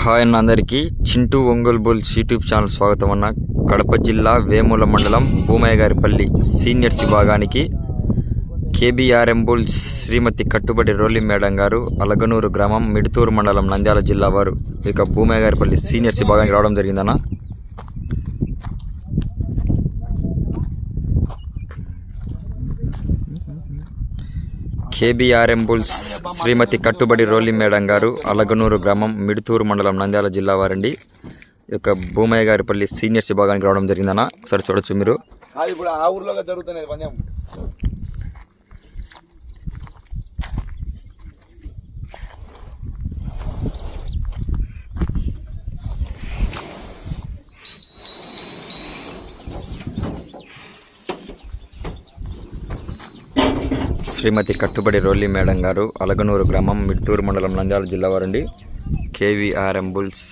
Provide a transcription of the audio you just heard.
Hi అన్న అందరికీ Chintu Ongole bulls YouTube channel స్వాగతం అన్న. కడప జిల్లా వేముల మండలం భూమయ్యగారిపల్లి సీనియర్స్ విభాగానికి కేబీఆర్ఎం బుల్స్ శ్రీమతి కట్టుబడి రోలి మేడం గారు అలగనూరు గ్రామం మిడుతూరు మండలం నంద్యాల జిల్లా వారు ఇక భూమయ్యగారిపల్లి సీనియర్స్ విభాగానికి రావడం జరిగిందన్న. కేబీఆర్ఎం బుల్స్ శ్రీమతి కట్టుబడి రోలి మేడం గారు అలగనూరు గ్రామం మిడుతూరు మండలం నంద్యాల జిల్లా వారండి. ఈ యొక్క భూమయ్యగారిపల్లి సీనియర్స్ విభాగానికి రావడం జరిగిందన్న. ఒకసారి చూడొచ్చు మీరు. శ్రీమతి కట్టుబడి రోలి మేడం గారు అలగనూరు గ్రామం మిడుతూరు మండలం నంద్యాల జిల్లా వారండి. కేవీఆర్ఎం బుల్స్